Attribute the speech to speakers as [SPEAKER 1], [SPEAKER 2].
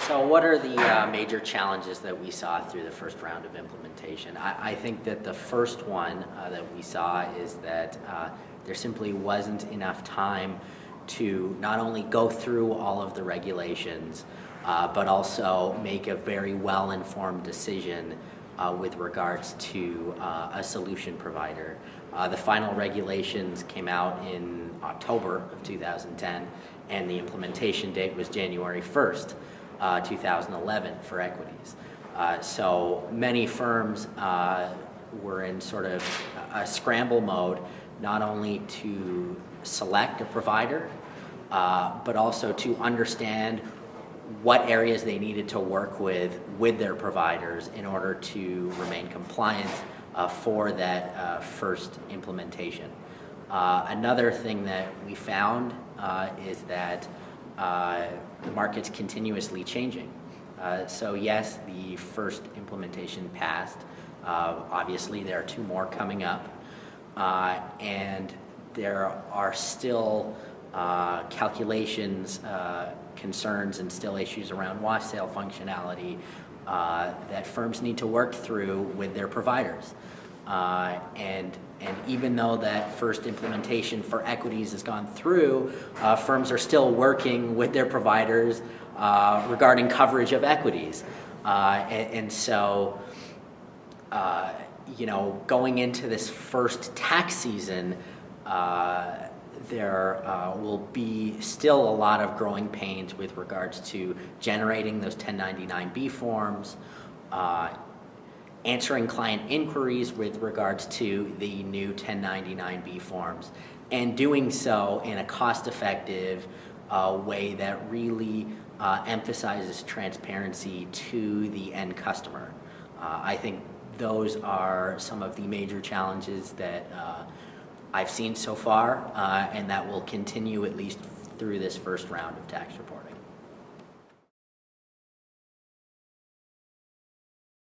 [SPEAKER 1] So what are the major challenges that we saw through the first round of implementation? I think that the first one that we saw is that there simply wasn't enough time to not only go through all of the regulations, but also make a very well-informed decision with regards to a solution provider. The final regulations came out in October of 2010, and the implementation date was January 1st, 2011 for equities. So many firms were in sort of a scramble mode, not only to select a provider, but also to understand what areas they needed to work with their providers in order to remain compliant for that first implementation. Another thing that we found is that the market's continuously changing. So yes, the first implementation passed. Obviously, there are two more coming up. And there are still calculations, concerns, and still issues around wash sale functionality that firms need to work through with their providers. And even though that first implementation for equities has gone through, firms are still working with their providers regarding coverage of equities. And so, going into this first tax season, there will be still a lot of growing pains with regards to generating those 1099-B forms, answering client inquiries with regards to the new 1099-B forms, and doing so in a cost-effective way that really emphasizes transparency to the end customer. I think those are some of the major challenges that I've seen so far, and that will continue at least through this first round of tax reporting.